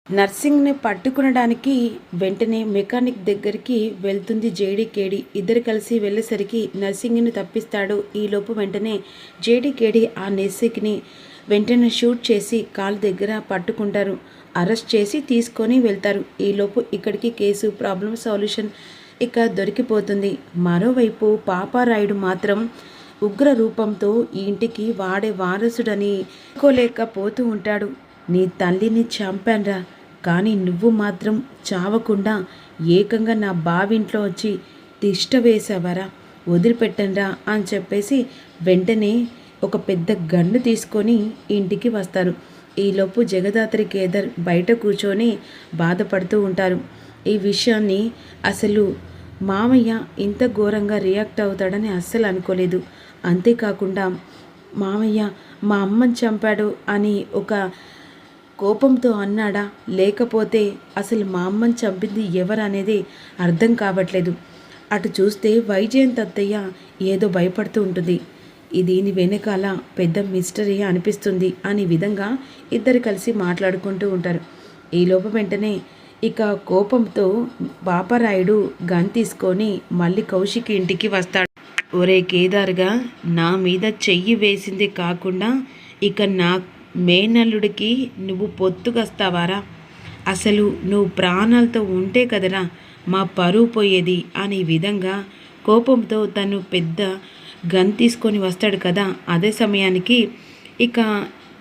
నర్సింగ్ని పట్టుకునడానికి వెంటనే మెకానిక్ దగ్గరికి వెళ్తుంది జేడీ ఇద్దరు కలిసి వెళ్ళేసరికి నర్సింగ్ని తప్పిస్తాడు. ఈలోపు వెంటనే జేడీ ఆ నర్సింగ్ని వెంటనే షూట్ చేసి కాలు దగ్గర పట్టుకుంటారు. అరెస్ట్ చేసి తీసుకొని వెళ్తారు. ఈలోపు ఇక్కడికి కేసు ప్రాబ్లం సొల్యూషన్ ఇక దొరికిపోతుంది. మరోవైపు పాపారాయుడు మాత్రం ఉగ్ర రూపంతో ఈ ఇంటికి వాడే వారసుడని పోతూ ఉంటాడు. నీ తల్లిని చంపాన్రా, కానీ నువ్వు మాత్రం చావకుండా ఏకంగా నా బావింట్లో వచ్చి తిష్ట వేసావరా, వదిలిపెట్టండ్రా అని చెప్పేసి వెంటనే ఒక పెద్ద గన్ను తీసుకొని ఇంటికి వస్తారు. ఈలోపు జగదాత్రి కేదార్ బయట కూర్చొని బాధపడుతూ ఉంటారు. ఈ విషయాన్ని అసలు మామయ్య ఇంత ఘోరంగా రియాక్ట్ అవుతాడని అస్సలు అనుకోలేదు. అంతేకాకుండా మామయ్య మా అమ్మని చంపాడు అని ఒక కోపంతో అన్నాడా, లేకపోతే అసలు మా అమ్మని చంపింది ఎవరనేది అర్థం కావట్లేదు. అటు చూస్తే వైజయంత్ అత్తయ్య ఏదో భయపడుతూ ఉంటుంది. దీని వెనకాల పెద్ద మిస్టరీ అనిపిస్తుంది అనే విధంగా ఇద్దరు కలిసి మాట్లాడుకుంటూ ఉంటారు. ఈలోపు వెంటనే ఇక కోపంతో పాపారాయుడు గన్ తీసుకొని మళ్ళీ కౌశిక్ ఇంటికి వస్తాడు. ఒరే కేదార్గా, నా మీద చెయ్యి వేసింది కాకుండా ఇక నా మేనల్లుడికి నువ్వు పొత్తుకొస్తావారా? అసలు నువ్వు ప్రాణాలతో ఉంటే కదరా మా పరువు పోయేది అనే విధంగా కోపంతో తను పెద్ద గన్ తీసుకొని వస్తాడు కదా. అదే సమయానికి ఇక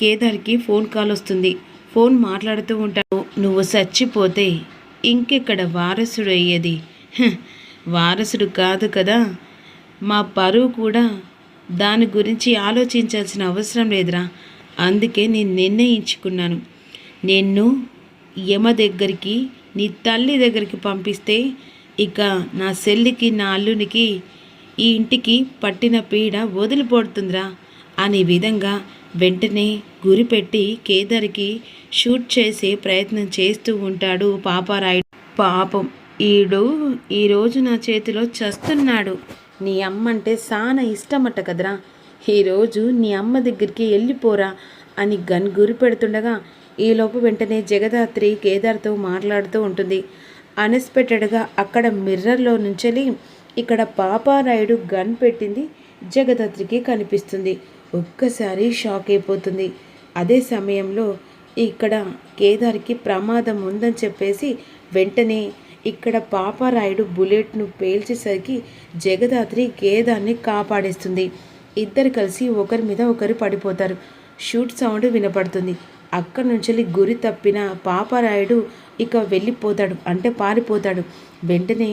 కేదార్కి ఫోన్ కాల్ వస్తుంది. ఫోన్ మాట్లాడుతూ ఉంటాడు. నువ్వు చచ్చిపోతే ఇంకెక్కడ వారసుడు అయ్యేది? వారసుడు కాదు కదా, మా పరువు కూడా. దాని గురించి ఆలోచించాల్సిన అవసరం లేదురా. అందుకే నేను నిర్ణయించుకున్నాను, నిన్ను యమ దగ్గరికి నీ తల్లి దగ్గరికి పంపిస్తే ఇక నా చెల్లికి నా అల్లునికి ఈ ఇంటికి పట్టిన పీడ వదిలిపోతుందిరా అనే విధంగా వెంటనే గురిపెట్టి కేదార్కి షూట్ చేసే ప్రయత్నం చేస్తూ ఉంటాడు పాపారాయుడు. పాపం ఈరోజు నా చేతిలో చస్తున్నాడు. నీ అమ్మంటే చాలా ఇష్టమట కదరా, ఈరోజు నీ అమ్మ దగ్గరికి వెళ్ళిపోరా అని గన్ గురి పెడుతుండగా ఈలోపు వెంటనే జగదాత్రి కేదార్తో మాట్లాడుతూ ఉంటుంది. అన్ఎక్స్పెక్టెడ్గా అక్కడ మిర్రర్లో నుంచెలి ఇక్కడ పాపారాయుడు గన్ పెట్టింది జగదాత్రికి కనిపిస్తుంది. ఒక్కసారి షాక్ అయిపోతుంది. అదే సమయంలో ఇక్కడ కేదార్కి ప్రమాదం ఉందని చెప్పేసి వెంటనే ఇక్కడ పాపారాయుడు బుల్లెట్ను పేల్చేసరికి జగదాత్రి కేదార్ని కాపాడేస్తుంది. ఇద్దరు కలిసి ఒకరి మీద ఒకరు పడిపోతారు. షూట్ సౌండ్ వినపడుతుంది. అక్కడి నుంచి గురి తప్పిన పాపారాయుడు ఇక వెళ్ళిపోతాడు, అంటే పారిపోతాడు. వెంటనే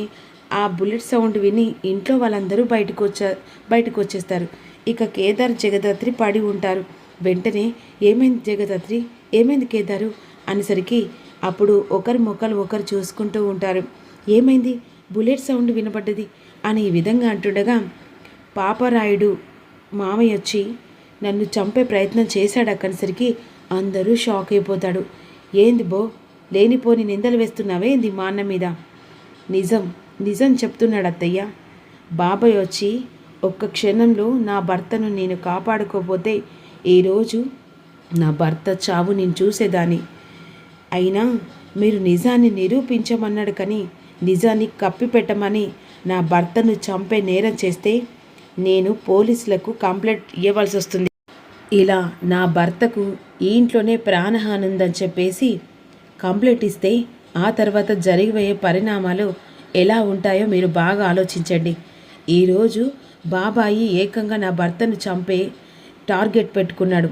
ఆ బుల్లెట్ సౌండ్ విని ఇంట్లో వాళ్ళందరూ బయటకు వచ్చేస్తారు. ఇక కేదార్ జగదాత్రి పడి ఉంటారు. వెంటనే ఏమైంది జగదాత్రి, ఏమైంది కేదారు అనేసరికి అప్పుడు ఒకరి మొక్కలు ఒకరు చూసుకుంటూ ఉంటారు. ఏమైంది, బుల్లెట్ సౌండ్ వినపడ్డది అని ఈ విధంగా అంటుండగా పాపారాయుడు మామయ్య వచ్చి నన్ను చంపే ప్రయత్నం చేశాడు అక్కడిసరికి అందరూ షాక్ అయిపోతాడు. ఏంది బో, లేనిపోని నిందలు వేస్తున్నావే ఏంది మా అన్న మీద? నిజం చెప్తున్నాడు అత్తయ్య. బాబాయ్ వచ్చి ఒక్క క్షణంలో నా భర్తను నేను కాపాడుకోపోతే ఈరోజు నా భర్త చావు నేను చూసేదాన్ని. అయినా మీరు నిజాన్ని నిరూపించమన్నాడు, కానీ నిజాన్ని కప్పిపెట్టమని నా భర్తను చంపే నేరం చేస్తే నేను పోలీసులకు కంప్లైంట్ ఇవ్వాల్సి వస్తుంది. ఇలా నా భర్తకు ఈ ఇంట్లోనే ప్రాణహాని ఉందని చెప్పేసి కంప్లైంట్ ఇస్తే ఆ తర్వాత జరిగిపోయే పరిణామాలు ఎలా ఉంటాయో మీరు బాగా ఆలోచించండి. ఈరోజు బాబాయి ఏకంగా నా భర్తను చంపే టార్గెట్ పెట్టుకున్నాడు.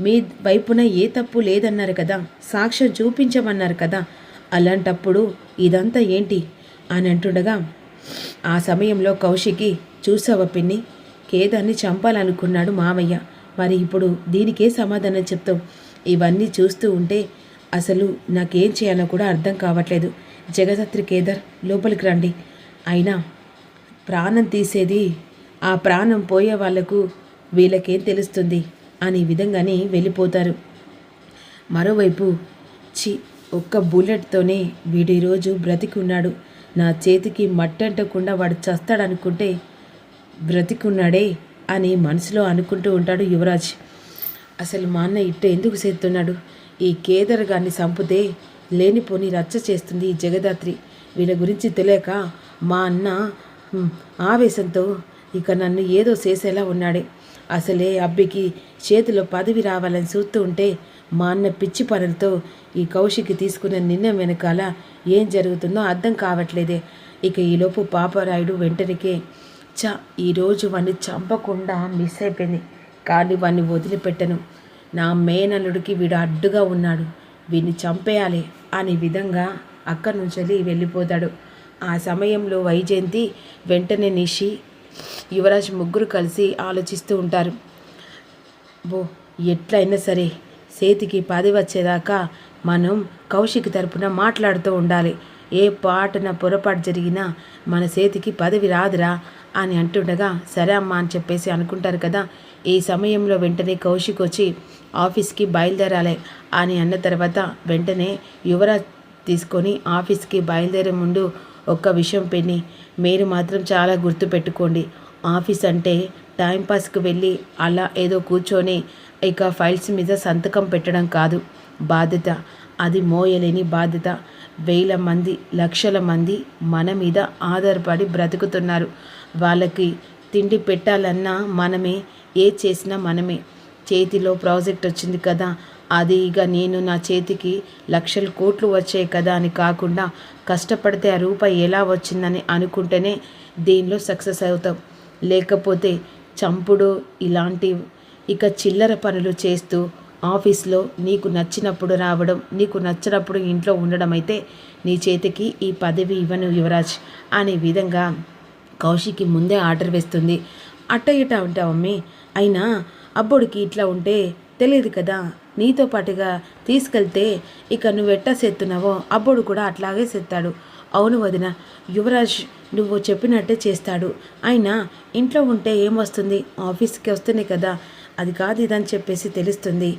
మీ వైపున ఏ తప్పు లేదన్నారు కదా, సాక్ష్యం చూపించమన్నారు కదా, అలాంటప్పుడు ఇదంతా ఏంటి అని అంటుండగా ఆ సమయంలో కౌశికి, చూసావా పిన్ని, కేదార్ని చంపాలనుకున్నాడు మామయ్య, మరి ఇప్పుడు దీనికే సమాధానం చెప్తావు? ఇవన్నీ చూస్తూ ఉంటే అసలు నాకేం చేయాలో కూడా అర్థం కావట్లేదు. జగదాత్రి కేదార్ లోపలికి రండి. అయినా ప్రాణం తీసేది ఆ ప్రాణం పోయే వాళ్లకు వీళ్ళకేం తెలుస్తుంది అనే విధంగానే వెళ్ళిపోతారు. మరోవైపు ఒక్క బుల్లెట్తోనే వీడు ఈరోజు బ్రతికున్నాడు, నా చేతికి మట్టంటకుండా వాడు చస్తాడనుకుంటే బ్రతికున్నాడే అని మనసులో అనుకుంటూ ఉంటాడు యువరాజ్. అసలు మా అన్న ఇట్ట ఎందుకు చేస్తున్నాడు, ఈ కేదార్ గారిని చంపితే లేనిపోని రచ్చ చేస్తుంది ఈ జగదాత్రి. వీళ్ళ గురించి తెలియక మా అన్న ఆవేశంతో ఇక నన్ను ఏదో చేసేలా ఉన్నాడే. అసలే అబ్బికి చేతిలో పదవి రావాలని చూస్తూ ఉంటే మా అన్న పిచ్చి పనులతో ఈ కౌశికి తీసుకున్న నిర్ణయం వెనకాల ఏం జరుగుతుందో అర్థం కావట్లేదే. ఇక ఈలోపు పాపరాయుడు వెంటనే ఈరోజు వాడిని చంపకుండా మిస్ అయిపోయింది, కానీ వాడిని వదిలిపెట్టను. నా మేనల్లుడికి వీడు అడ్డుగా ఉన్నాడు, వీడిని చంపేయాలి అనే విధంగా అక్కడి నుంచి వెళ్ళిపోతాడు. ఆ సమయంలో వైజయంతి వెంటనే నిషి యువరాజ్ ముగ్గురు కలిసి ఆలోచిస్తూ ఉంటారు. ఎట్లయినా సరే చేతికి 10 వచ్చేదాకా మనం కౌశిక్ తరపున మాట్లాడుతూ ఉండాలి. ఏ పాటన పొరపాటు జరిగినా మన చేతికి 10 రాదురా అని అంటుండగా సరే అమ్మా అని చెప్పేసి అనుకుంటారు కదా. ఈ సమయంలో వెంటనే కౌశిక్ వచ్చి ఆఫీస్కి బయలుదేరాలి అని అన్న తర్వాత వెంటనే యువరాజ్ తీసుకొని ఆఫీస్కి బయలుదేరే ముందు ఒక్క విషయం పెన్ని, మీరు మాత్రం చాలా గుర్తుపెట్టుకోండి. ఆఫీస్ అంటే టైంపాస్కి వెళ్ళి అలా ఏదో కూర్చొని ఇక ఫైల్స్ మీద సంతకం పెట్టడం కాదు. బాధ్యత, అది మోయలేని బాధ్యత. 1000 మంది 1,00,000 మంది మన మీద ఆధారపడి బ్రతుకుతున్నారు. వాళ్ళకి తిండి పెట్టాలన్నా మనమే, ఏ చేసినా మనమే. చేతిలో ప్రాజెక్ట్ వచ్చింది కదా, అది ఇక నేను నా చేతికి 1,00,000 కోట్లు వచ్చాయి కదా అని కాకుండా కష్టపడితే ఆ రూపాయి ఎలా వచ్చిందని అనుకుంటేనే దీనిలో సక్సెస్ అవుతాం. లేకపోతే చంపుడు ఇలాంటి ఇక చిల్లర పనులు చేస్తూ ఆఫీస్లో నీకు నచ్చినప్పుడు రావడం, నీకు నచ్చినప్పుడు ఇంట్లో ఉండడం అయితే నీ చేతికి ఈ పదవి ఇవ్వను యువరాజ్ అనే విధంగా కౌశిక్కి ముందే ఆర్డర్ వేస్తుంది. అట్ట ఇట ఉంటావమ్మి, అయినా అబ్బోడికి ఇట్లా ఉంటే తెలియదు కదా, నీతో పాటుగా తీసుకెళ్తే ఇక నువ్వెట్టా సెత్తున్నావో అబ్బోడు కూడా అట్లాగే సెత్తాడు. అవును వదిన, యువరాజ్ నువ్వు చెప్పినట్టే చేస్తాడు. అయినా ఇంట్లో ఉంటే ఏమొస్తుంది, ఆఫీస్కి వస్తేనే కదా, అది కాదు ఇదని చెప్పేసి తెలుస్తుంది.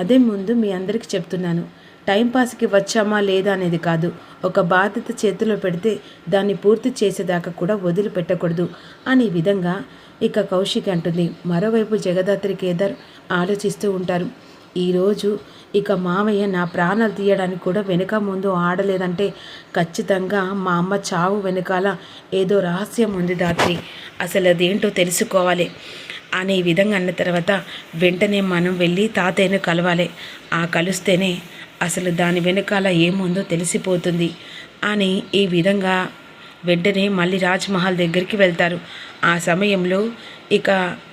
అదే ముందు మీ అందరికీ చెప్తున్నాను, టైంపాస్కి వచ్చామా లేదా అనేది కాదు, ఒక బాధ్యత చేతిలో పెడితే దాన్ని పూర్తి చేసేదాకా కూడా వదిలిపెట్టకూడదు అనే విధంగా ఇక కౌశిక్ అంటుంది. మరోవైపు జగదాత్రి కేదార్ ఆలోచిస్తూ ఉంటారు. ఈరోజు ఇక మామయ్య నా ప్రాణాలు తీయడానికి కూడా వెనుక ముందు ఆడలేదంటే ఖచ్చితంగా మా అమ్మ చావు వెనకాల ఏదో రహస్యం ఉంది దాత్రి, అసలు అదేంటో తెలుసుకోవాలి అనే విధంగా అన్న తర్వాత వెంటనే మనం వెళ్ళి తాతయ్యను కలవాలి. ఆ కలిస్తేనే అసలు దాని వెనకాల ఏముందో తెలిసిపోతుంది అని ఈ విధంగా వెంటనే మళ్ళీ రాజ్మహల్ దగ్గరికి వెళ్తారు. ఆ సమయంలో ఇక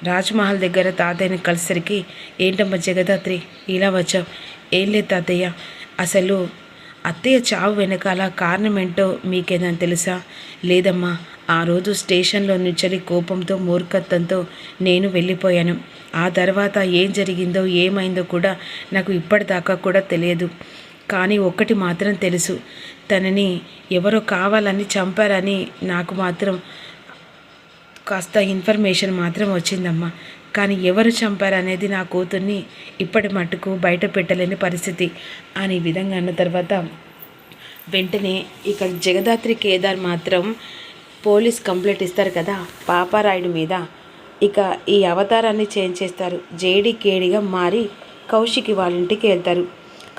రాజ్మహల్ దగ్గర తాతయ్యని కలిసరికి ఏంటమ్మా జగదాత్రి ఇలా వచ్చావు? ఏం లేదు తాతయ్య, అసలు అత్తయ్య చావు వెనకాల కారణం ఏంటో మీకేదని తెలుసా? లేదమ్మా, ఆ రోజు స్టేషన్లో నుంచి కోపంతో మూర్ఖత్వంతో నేను వెళ్ళిపోయాను. ఆ తర్వాత ఏం జరిగిందో ఏమైందో కూడా నాకు ఇప్పటిదాకా కూడా తెలియదు. కానీ ఒక్కటి మాత్రం తెలుసు, తనని ఎవరో కావాలని చంపారని నాకు మాత్రం కాస్త ఇన్ఫర్మేషన్ మాత్రం వచ్చిందమ్మా. కానీ ఎవరు చంపారనేది నా కూతుర్ని ఇప్పటి మట్టుకు బయట పెట్టలేని పరిస్థితి అని విధంగా అన్న తర్వాత వెంటనే ఇక జగదాత్రి కేదార్ మాత్రం పోలీస్ కంప్లైంట్ ఇస్తారు కదా పాపారాయుడు మీద. ఇక ఈ అవతారాన్ని చేంజ్ చేస్తారు. జేడీకేడిగా మారి కౌశిక్ వాళ్ళ ఇంటికి వెళ్తారు.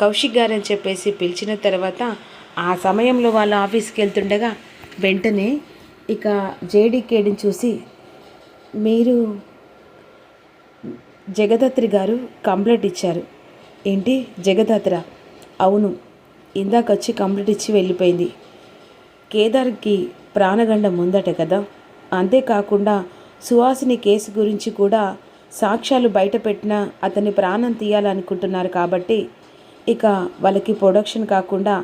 కౌశిక్ గారు అని చెప్పేసి పిలిచిన తర్వాత ఆ సమయంలో వాళ్ళ ఆఫీస్కి వెళ్తుండగా వెంటనే ఇక జేడీకేడిని చూసి, మీరు జగదాత్రి గారు కంప్లైంట్ ఇచ్చారు. ఏంటి జగదాత్ర? అవును, ఇందాక వచ్చి కంప్లైంట్ ఇచ్చి వెళ్ళిపోయింది. కేదార్కి ప్రాణగండం ఉందట కదా, అంతేకాకుండా సుహాసిని కేసు గురించి కూడా సాక్ష్యాలు బయటపెట్టినా అతని ప్రాణం తీయాలనుకుంటున్నారు. కాబట్టి ఇక వాళ్ళకి ప్రొడక్షన్ కాకుండా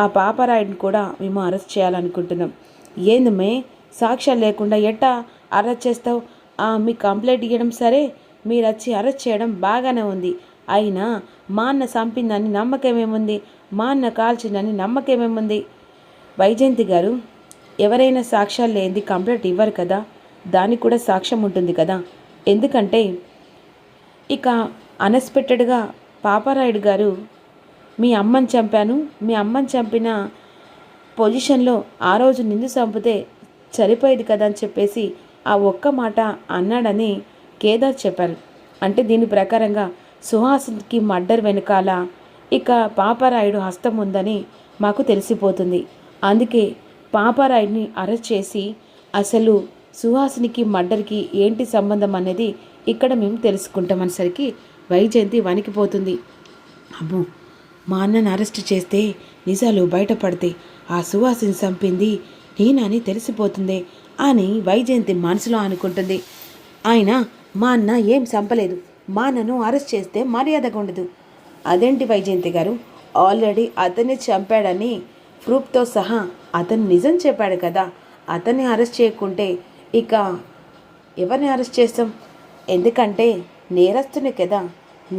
ఆ పాపరాయుడిని కూడా మేము అరెస్ట్ చేయాలనుకుంటున్నాం. ఏందమ్మే, సాక్ష్యాలు లేకుండా ఎట్టా అరెస్ట్ చేస్తావు? మీ కంప్లైంట్ ఇవ్వడం సరే, మీరు వచ్చి అరెస్ట్ చేయడం బాగానే ఉంది. అయినా మా అన్న చంపిందని నమ్మకమేముంది, మా అన్న కాల్చిందని నమ్మకమేముంది? వైజయంతి గారు, ఎవరైనా సాక్ష్యాలు లేనిది కంప్లైంట్ ఇవ్వరు కదా, దానికి కూడా సాక్ష్యం ఉంటుంది కదా. ఎందుకంటే ఇక అన్ఎక్స్పెక్టెడ్గా పాపారాయుడు గారు మీ అమ్మని చంపాను, మీ అమ్మని చంపిన పొజిషన్లో ఆ రోజు నిన్ను చంపితే సరిపోయేది కదా అని చెప్పేసి ఆ ఒక్క మాట అన్నాడని కేదార్ చెప్పారు. అంటే దీని ప్రకారంగా సుహాస్కి మర్డర్ వెనకాల ఇక పాపారాయుడు హస్తం ఉందని మాకు తెలిసిపోతుంది. అందుకే పాపారాయుడిని అరెస్ట్ చేసి అసలు సుహాసినికి మర్డర్కి ఏంటి సంబంధం అనేది ఇక్కడ మేము తెలుసుకుంటామనేసరికి వైజయంతి వణికిపోతుంది. అమ్మో, మా అన్నను అరెస్ట్ చేస్తే నిజాలు బయటపడితే ఆ సుహాసిని చంపింది నేనని తెలిసిపోతుంది అని వైజయంతి మనసులో అనుకుంటుంది. ఆయన మా అన్న ఏం చంపలేదు, మా అన్నను అరెస్ట్ చేస్తే మర్యాదగా ఉండదు. అదేంటి వైజయంతి గారు, ఆల్రెడీ అతన్ని చంపాడని ప్రూఫ్తో సహా అతను నిజం చెప్పాడు కదా, అతన్ని అరెస్ట్ చేయకుంటే ఇక ఎవరిని అరెస్ట్ చేస్తాం? ఎందుకంటే నేరస్తుని కదా,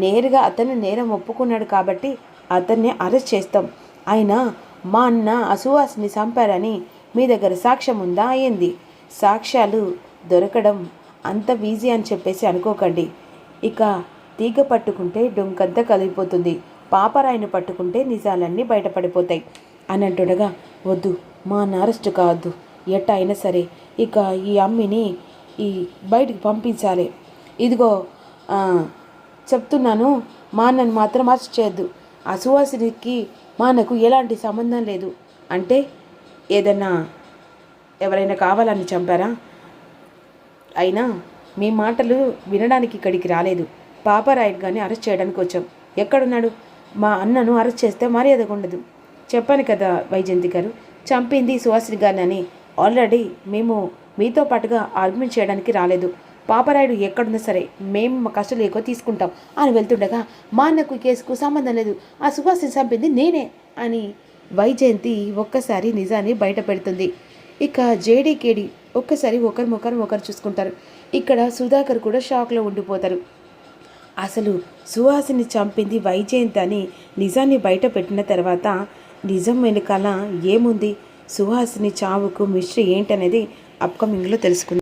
నేరుగా అతను నేరం ఒప్పుకున్నాడు కాబట్టి అతన్ని అరెస్ట్ చేస్తాం. అయినా మా అన్న సుహాస్ని చంపారని మీ దగ్గర సాక్ష్యం ఉందా అయింది? సాక్ష్యాలు దొరకడం అంత ఈజీ అని చెప్పేసి అనుకోకండి. ఇక తీగ పట్టుకుంటే డొంకంతా కదిలిపోతుంది, పాపరాయిని పట్టుకుంటే నిజాలన్నీ బయటపడిపోతాయి అని అంటుండగా, వద్దు, మా అన్న అరెస్ట్ కావద్దు, ఎట్ట అయినా సరే ఇక ఈ అమ్మిని ఈ బయటికి పంపించాలి. ఇదిగో చెప్తున్నాను, మా అన్నను మాత్రం అరెస్ట్ చేయొద్దు. ఆ సుహాసినికి మా అన్నకు ఎలాంటి సంబంధం లేదు. అంటే ఏదన్నా ఎవరైనా కావాలని చంపారా? అయినా మీ మాటలు వినడానికి ఇక్కడికి రాలేదు, పాపారాయుడు గారిని అరెస్ట్ చేయడానికి వచ్చాం. ఎక్కడున్నాడు? మా అన్నను అరెస్ట్ చేస్తే మర్యాదగా ఉండదు. చెప్పాను కదా వైజయంతి గారు, చంపింది సుహాసిని గారిని అని. ఆల్రెడీ మేము మీతో పాటుగా ఆర్గ్యుమెంట్ చేయడానికి రాలేదు. పాపారాయుడు ఎక్కడున్నా సరే మేము మా కష్టాలు ఎక్కువ తీసుకుంటాం అని వెళ్తుండగా, మా అన్నకు కేసుకు సంబంధం లేదు, ఆ సుహాసిని చంపింది నేనే అని వైజయంతి ఒక్కసారి నిజాన్ని బయట పెడుతుంది. ఇక జేడీకేడి ఒక్కసారి ఒకరు చూసుకుంటారు. ఇక్కడ సుధాకర్ కూడా షాక్లో ఉండిపోతారు. అసలు సుహాసిని చంపింది వైజయంతి అని నిజాన్ని బయట పెట్టిన తర్వాత నిజం వెనకాల ఏముంది, సుహాసిని చావుకు మిస్టరీ ఏంటనేది అప్కమింగ్లో తెలుసుకుందాం.